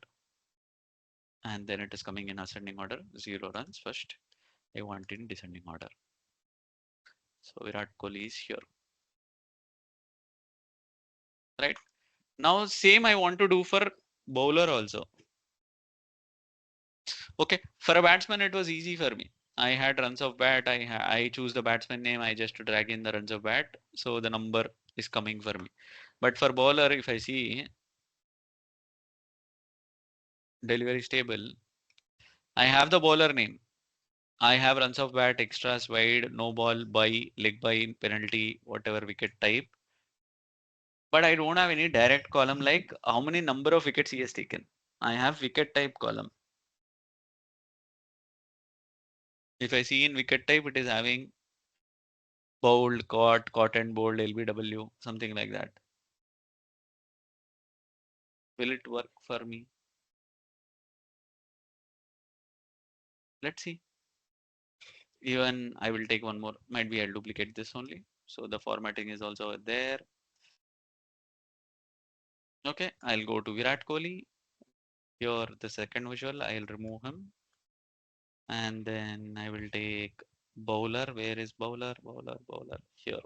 and then it is coming in ascending order. 0 runs first. I want in descending order. So Virat Kohli is here. Right now, same I want to do for bowler also. Okay, for a batsman it was easy for me. I had runs of bat. I choose the batsman name. I just drag in the runs of bat, so the number is coming for me. But for bowler, if I see delivery stable, I have the bowler name. I have runs of bat, extras, wide, no ball, by, leg by, penalty, whatever wicket type. But I don't have any direct column like how many number of wickets he has taken. I have wicket type column. If I see in wicket type, it is having bold, caught and bold, LBW, something like that. Will it work for me? Let's see. Even I will take one more. Might be I'll duplicate this only. So the formatting is also there. Okay, I'll go to Virat Kohli. Here the second visual, I'll remove him. And then I will take bowler. Where is bowler? Bowler here.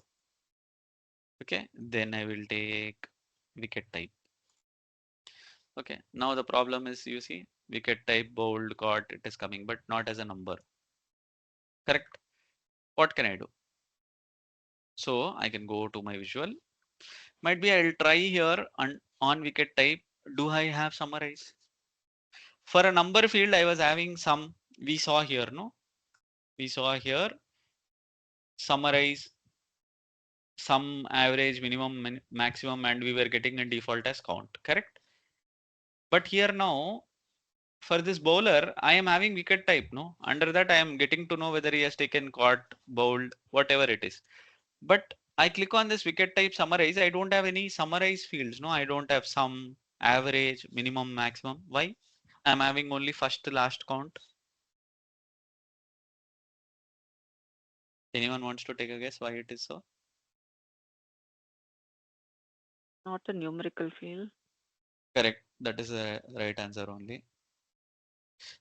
Okay, then I will take wicket type. Okay, now the problem is, you see, wicket type bold, caught, it is coming, but not as a number. Correct. What can I do? So I can go to my visual. Might be I'll try here on wicket type. Do I have summarize? For a number field, I was having some, we saw here, no? We saw here summarize, some, average, minimum, maximum, and we were getting a default as count, correct? But here now, for this bowler, I am having wicket type, no? Under that, I am getting to know whether he has taken caught, bowled, whatever it is. But I click on this wicket type summarize. I don't have any summarize fields, no? I don't have some, average, minimum, maximum. Why? I'm having only first to last count. Anyone wants to take a guess why it is so? Not a numerical field. Correct. That is the right answer only.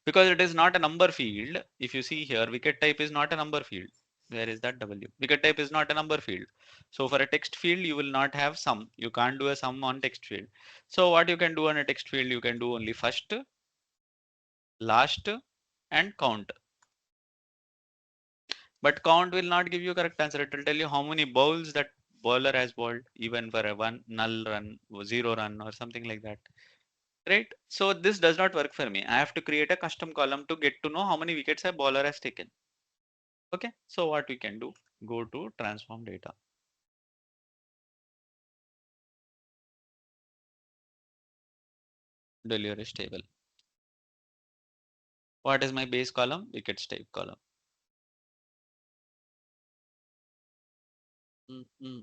Because it is not a number field. If you see here, wicket type is not a number field. Where is that W? Wicket type is not a number field. So for a text field, you will not have sum. You can't do a sum on text field. So what you can do on a text field, you can do only first, last, and count. But count will not give you correct answer. It will tell you how many bowls that bowler has bowled, even for a one null run, 0 run, or something like that. Right? So this does not work for me. I have to create a custom column to get to know how many wickets a bowler has taken. Okay, so what we can do, go to transform data. Delivery table. What is my base column? Wickets type column.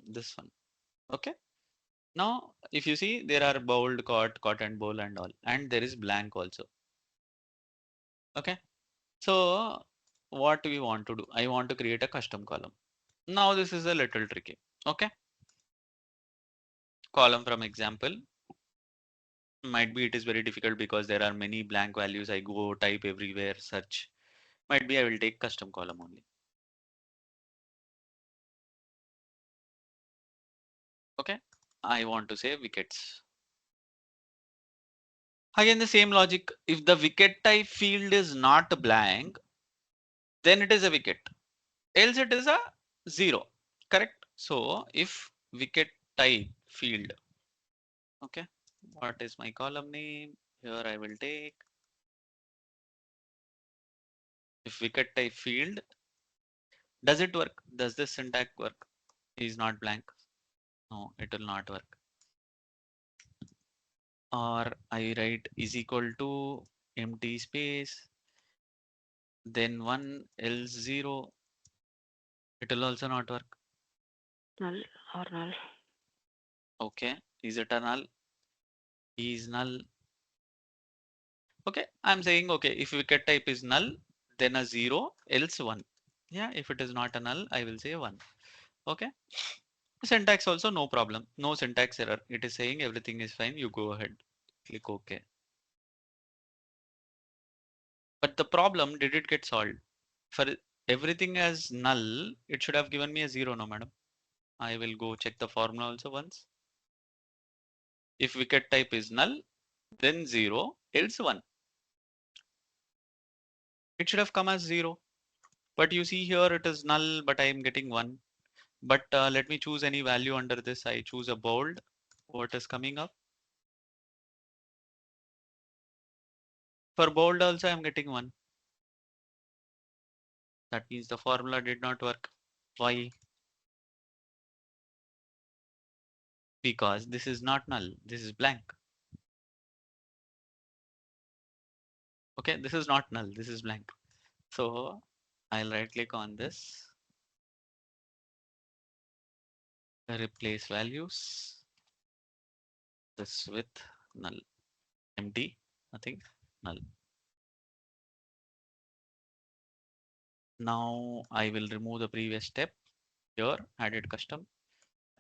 This one. Okay. Now, if you see, there are bold, caught and bowl and all, and there is blank also. Okay. So what we want to do? I want to create a custom column. Now this is a little tricky. Okay. Column from example. Might be it is very difficult because there are many blank values. I go type everywhere, search. Might be I will take custom column only. Okay, I want to say wickets. Again, the same logic. If the wicket type field is not blank, then it is a wicket. Else it is a 0. Correct? So if wicket type field, okay, what is my column name? Here I will take, if wicket type field, does it work? Does this syntax work? Is not blank. No, it will not work. Or I write is equal to empty space, then 1 else 0. It will also not work. Null or null. Okay, is it a null? Is null. Okay, I'm saying okay, if wicket type is null, then a 0 else 1. Yeah, if it is not a null, I will say 1. Okay, syntax also no problem, no syntax error. It is saying everything is fine. You go ahead, click OK. But the problem, did it get solved? For everything as null, it should have given me a 0, no madam. I will go check the formula also once. If wicket type is null, then 0 else 1. It should have come as 0. But you see here it is null, but I am getting 1. But let me choose any value under this. I choose a bold. What is coming up? For bold also I am getting 1. That means the formula did not work. Why? Because this is not null. This is blank. Okay, this is not null. This is blank. So I'll right click on this. Replace values. This with null. Empty. Nothing. Null. Now I will remove the previous step. Here, added custom.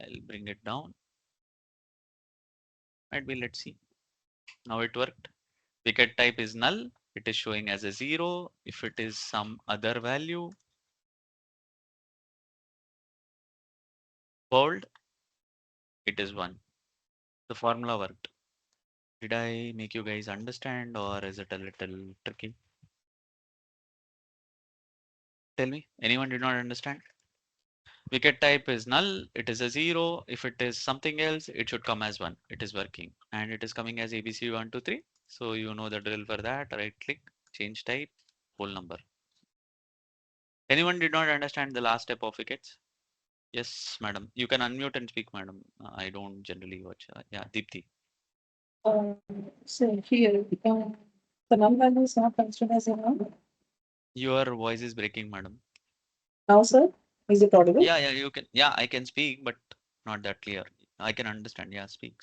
I'll bring it down. Might be, let's see. Now it worked. Wicket type is null. It is showing as a 0. If it is some other value, bold, it is 1. The formula worked. Did I make you guys understand, or is it a little tricky? Tell me, anyone did not understand? Wicket type is null. It is a 0. If it is something else, it should come as 1. It is working, and it is coming as ABC123. So you know the drill for that. Right click, change type, whole number. Anyone did not understand the last step of wickets? Yes, madam. You can unmute and speak, madam. I don't generally watch. Yeah, Deepthi. So here, the null value is not considered as a null. Your voice is breaking, madam. Now, sir, is it audible? Yeah, you can. Yeah, I can speak, but not that clear. I can understand. Yeah, speak.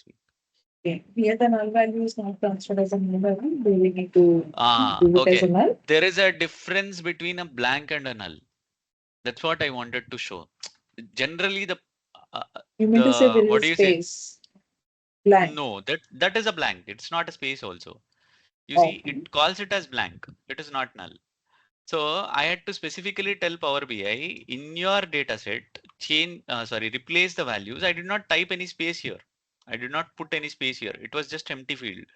Okay. Here, the null value is not considered as a null value. Do we need to do it as a Okay. null? There is a difference between a blank and a null. That's what I wanted to show. Generally, You mean to say there what is do a you say? space? Blank. No, that is a blank. It's not a space also. You see, Okay. it calls it as blank. It is not null. So I had to specifically tell Power BI in your data set, replace the values. I did not type any space here. I did not put any space here. It was just empty field.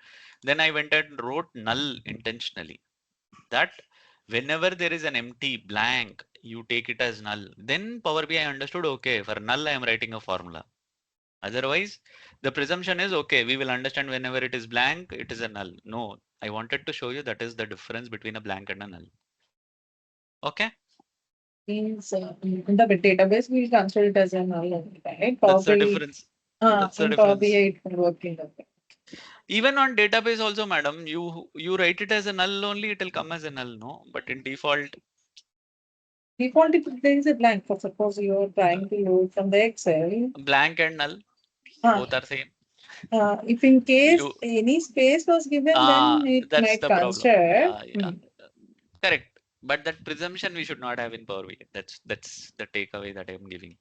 Then I went and wrote null intentionally. That whenever there is an empty blank, you take it as null. Then Power BI understood, okay, for null I am writing a formula. Otherwise, the presumption is okay, we will understand whenever it is blank, it is a null. No, I wanted to show you that is the difference between a blank and a null. Okay. Means in the database, we consider it as a null, right? That's the difference. That's the In Power difference. BI, it will work in that way. Even on database also, madam, you write it as a null only, it will come as a null, no? But in default, If there is a blank, for suppose you are trying to load from the Excel. blank and null, both are same. If in case You, any space was given, then it that's might the problem. consider. Yeah. Correct. But that presumption we should not have in Power BI. That's the takeaway that I'm giving.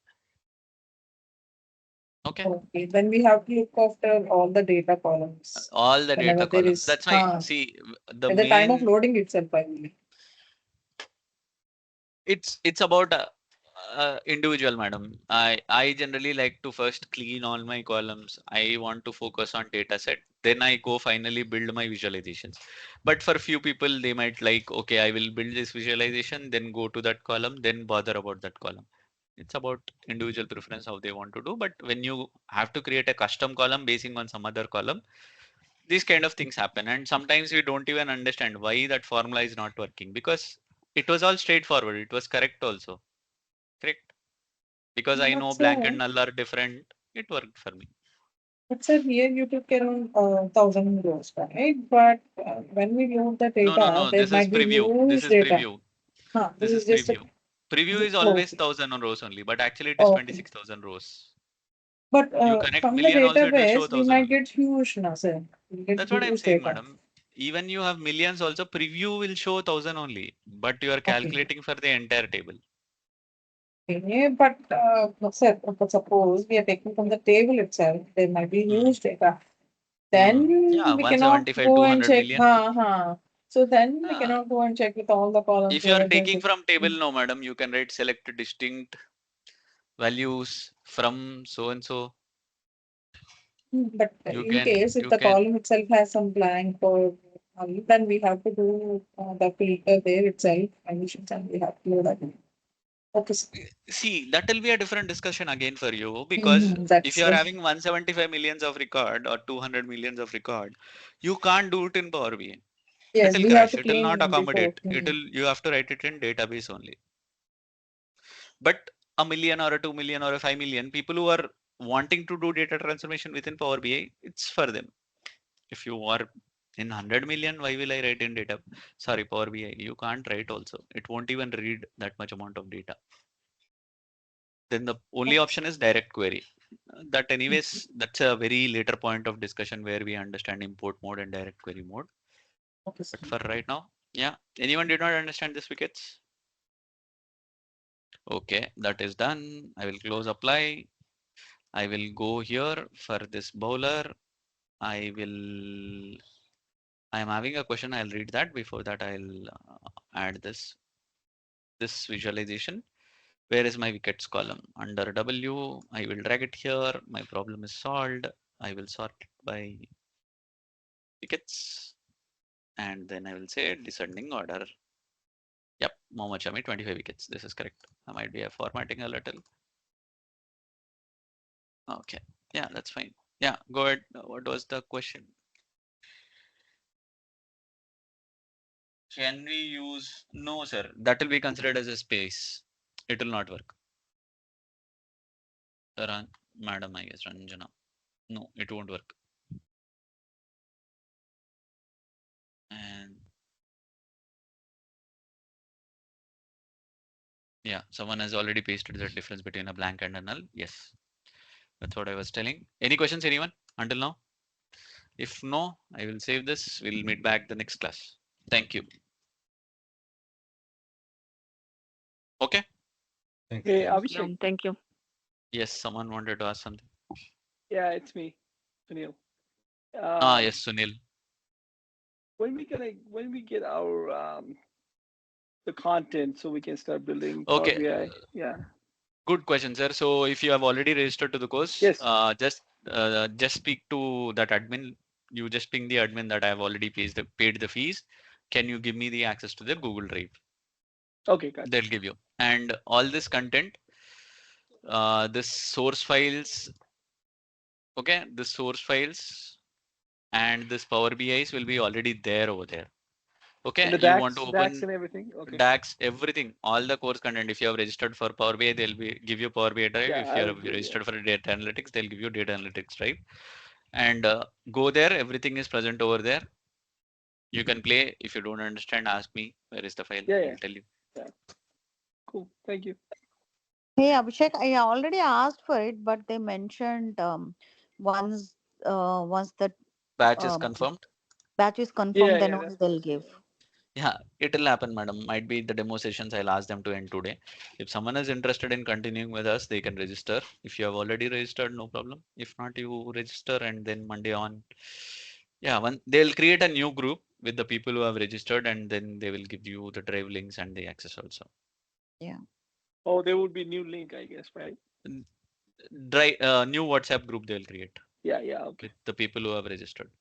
Okay. Okay, then we have to look after all the data columns. All the Whenever data there columns. is, That's why, see, the at the time of main, loading itself, I believe. it's about individual, madam. I generally like to first clean all my columns. I want to focus on data set. Then I go finally build my visualizations. But for few people, they might like, okay, I will build this visualization, then go to that column, then bother about that column. It's about individual preference how they want to do. But when you have to create a custom column basing on some other column, these kind of things happen. And sometimes we don't even understand why that formula is not working, because it was all straightforward. It was correct also. Correct. Because I know But blank sir, and null are different. It worked for me. here you took around 1,000 rows, right? But when we load the No, no, data, no. there This is might be preview. This huge is data. preview. This This is is just a preview. Preview is always okay. 1000 on rows only, but actually it is Okay. 26,000 rows. But You connect from the million also, it will show database, we 1000 might only. get huge now, sir. We get That's what I'm huge saying, data. madam. Even you have millions also, preview will show 1000 only, but you are Okay. calculating for the entire table. Okay, but sir, but suppose we are taking from the table itself, there might be huge data. Then Yeah, we cannot 175, go and 200 check. million. So then we Ah, cannot go and check with all the columns if you are where there's taking a. from table, no, madam, you can write select distinct values from so and so. But You in can, case if you the can column itself has some blank or then we have to do the filter there itself conditions and we have to load that. Okay, sir. see, that will be a different discussion again for you, because if That's you are having 175 millions of record or 200 millions of record, you can't do it in Power BI. It yes, will we have crash. to It will not clean before. accommodate. It will, you have to write it in database only. But a million or a 2 million or a 5 million people who are wanting to do data transformation within Power BI, it's for them. If you are in 100 million, why will I write in data? Sorry, Power BI. You can't write also. It won't even read that much amount of data. Then the only option is direct query. That anyways, that's a very later point of discussion where we understand import mode and direct query mode. Okay, But for right now, yeah. Anyone did not understand this wickets? Okay, that is done. I will close apply. I will go here for this bowler. I am having a question. I'll read that. Before that, I'll add this visualization. Where is my wickets column? Under W, I will drag it here. My problem is solved. I will sort it by wickets. And then I will say descending order. Yep, Mohammad Shami, 25 wickets. This is correct. I might be formatting a little. Okay, yeah, that's fine. Yeah, go ahead. What was the question? Can we use? No, sir. That will be considered as a space. It will not work. Madam, I guess, Ranjana. No, it won't work. And yeah, someone has already pasted the difference between a blank and a null. Yes, that's what I was telling. Any questions, anyone, until now? If no, I will save this. We'll meet back the next class. Thank you. Okay. Thanks. Hey, Thanks. Abhishek. Thank you. Yes, someone wanted to ask something. Yeah, it's me, Sunil. Yes, Sunil. When we get our the content so we can start building Power Okay. BI? Yeah. Good question, sir. So if you have already registered to the course, Yes. just speak to that admin. You just ping the admin that I have already paid the fees. Can you give me the access to the Google Drive? Okay, got it. They'll give you. And all this content, this source files, okay, the source files and this Power BIs will be already there over there. And Okay, the you want to DAX open and everything. Okay. DAX, everything, all the course content. If you have registered for Power BI, they'll give you Power BI Drive. Yeah, If I you will have do. Yeah. registered for data analytics, they'll give you data analytics Drive. And go there. Everything is present over there. You can play. If you don't understand, ask me. Where is the file? Yeah. I'll tell you. Yeah. Cool. Thank you. Hey Abhishek, I already asked for it, but they mentioned once once the Batch is um, confirmed. batch is confirmed, Yeah, then yeah. only That's what. they'll give. Yeah, it will happen, madam. Might be the demo sessions. I'll ask them to end today. If someone is interested in continuing with us, they can register. If you have already registered, no problem. If not, you register and then Monday on. Yeah, they'll create a new group with the people who have registered, and then they will give you the drive links and the access also. Yeah. Oh, there would be new link, I guess, right? New WhatsApp group they'll create Yeah, yeah, okay. with the people who have registered.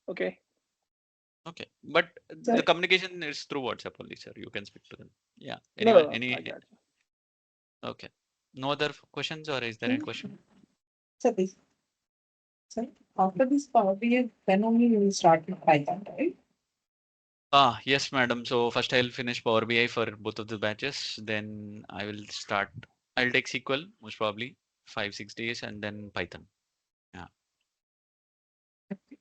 Okay. Okay, but Sir? the communication is through WhatsApp only, sir. You can speak to them. Yeah. No, Anyone? I got you. Okay. No other questions, or is there any question? So this, so after this Power BI, then only you will start with Python, right? Yes, madam. So first I'll finish Power BI for both of the batches. Then I will start. I'll take SQL most probably 5-6 days, and then Python. Yeah.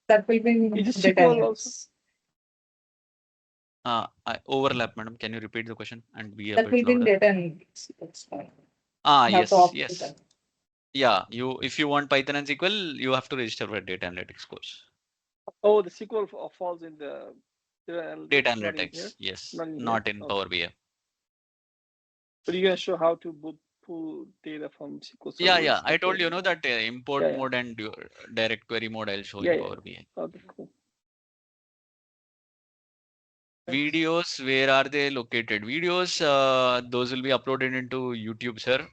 That will be Is it data SQL also? analysis. I overlap, madam. Can you repeat the question and be a That bit will be in louder? data analytics. That's fine. You have to Yes, opt for yes. that. Yeah. If you want Python and SQL, you have to register for data analytics course. Oh, the SQL falls in the analytics, Data not in here. analytics, yes, Not in here. not in Okay. Power BI. But you're gonna show how to pull data from SQL Yeah, servers. I told you, stuff that import Yeah. mode and direct query mode I'll show Yeah, in yeah. Power BI. Okay, cool. Thanks. Videos, where are they located? Videos, those will be uploaded into YouTube, sir.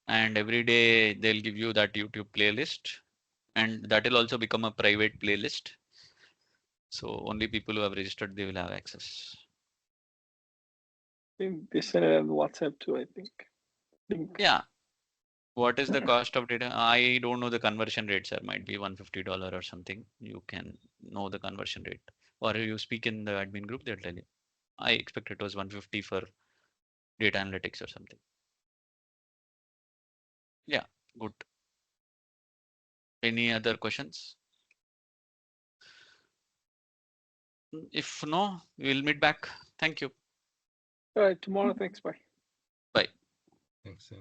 And every day they'll give you that YouTube playlist, and that will also become a private playlist. So only people who have registered, they will have access. I think they sent it on WhatsApp too, I think. Link. Yeah. What is the cost of data? I don't know the conversion rate, sir. Might be $150 or something. You can know the conversion rate, or you speak in the admin group, they'll tell you. I expect it was 150 for data analytics or something. Yeah, good. Any other questions? If no, we'll meet back. Thank you. All right, tomorrow. Thanks. Bye. Bye. Thanks.